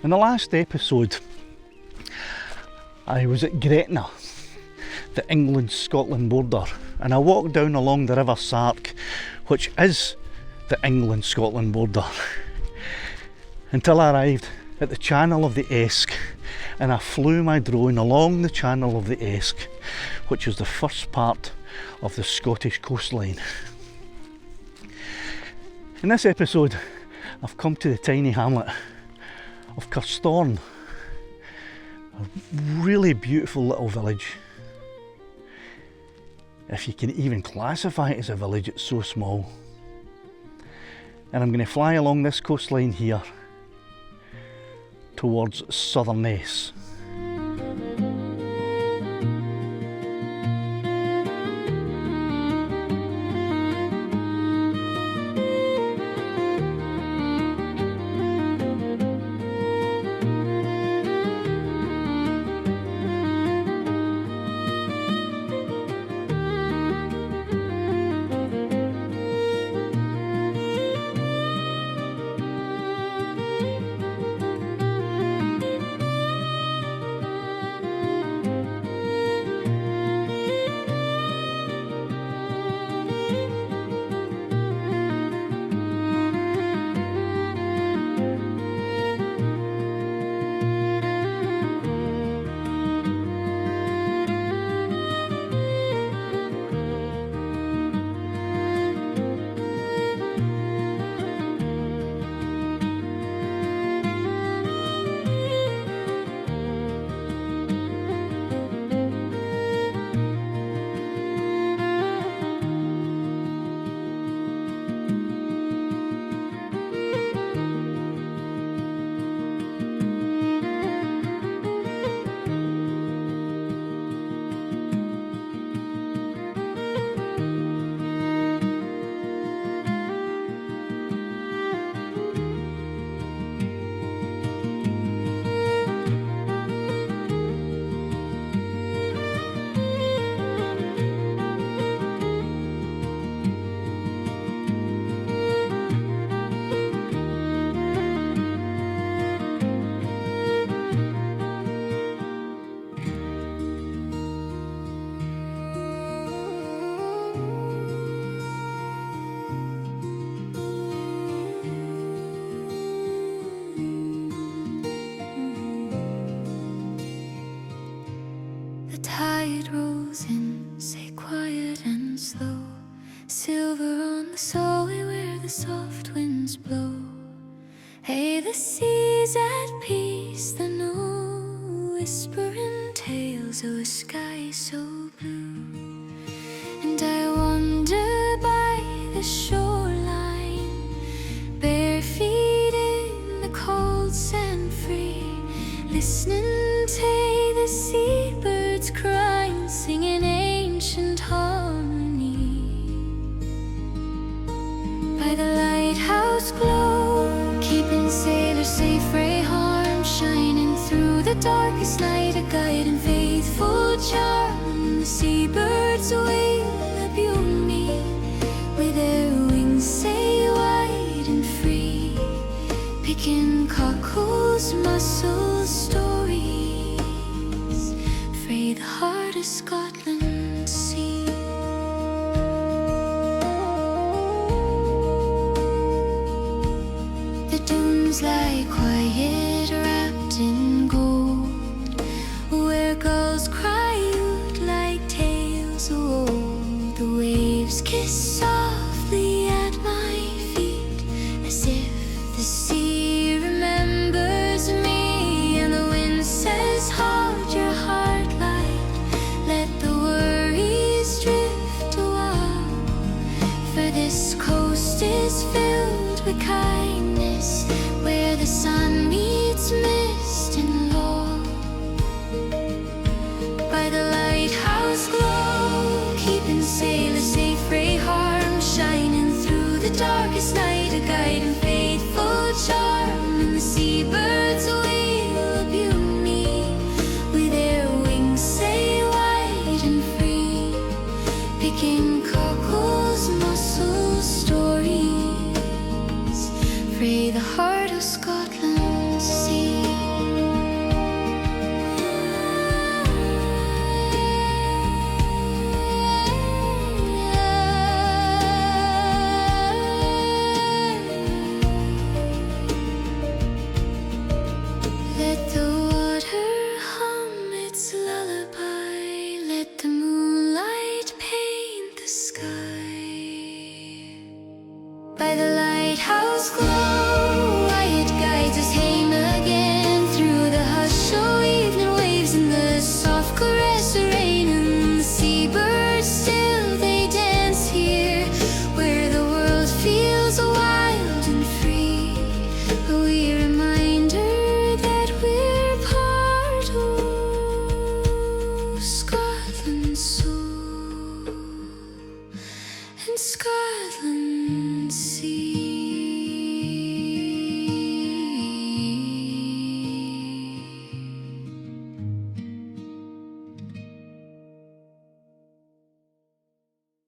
In the last episode, I was at Gretna, the England-Scotland border, and I walked down along the River Sark, which is the England-Scotland border, until I arrived at the channel of the Esk, and I flew my drone along the channel of the Esk, which is the first part of the Scottish coastline. In this episode, I've come to the tiny hamlet of Carsethorn, a really beautiful little village. If you can even classify it as a village, it's so small. And I'm going to fly along this coastline here towards Southerness. Tide rolls in, say quiet and slow, silver on the Solway where the soft winds blow. Hey, the sea's at peace, the no whispering tales of a sky so blue. And I wander by the shoreline, bare feet in the cold sand free, listening to the seabirds crying, singing ancient harmony. By the lighthouse glow, keeping sailors safe frae harm, shining through the darkest night, a guide and faithful charm. The seabirds wail above me, with their wings say wide and free, picking cockles, mussels, stories frae the heart of Scotland sea. The dunes lie quiet, wrapped in gold, where gulls cry out like tales of old. The waves kiss softly at my feet, as if the sea remembers me, and the wind says, hold your heart light, let the worries drift a while, for this coast is filled with kindness, where the sun meets mist and law. By the lighthouse glow, keeping sailors safe frae harm, shining through the darkest night, a guide and faithful charm. And the seabirds wail above me, with their wings say wide and free, picking cockles, mussels, stories frae the heart of Scotland sea. by the lighthouse glow. It guides us home again through the hush of evening waves and the soft caress of rain, and the seabirds still they dance here where the world feels wild and free. We reminder that we're part of Scotland's soul and Scotland's sea.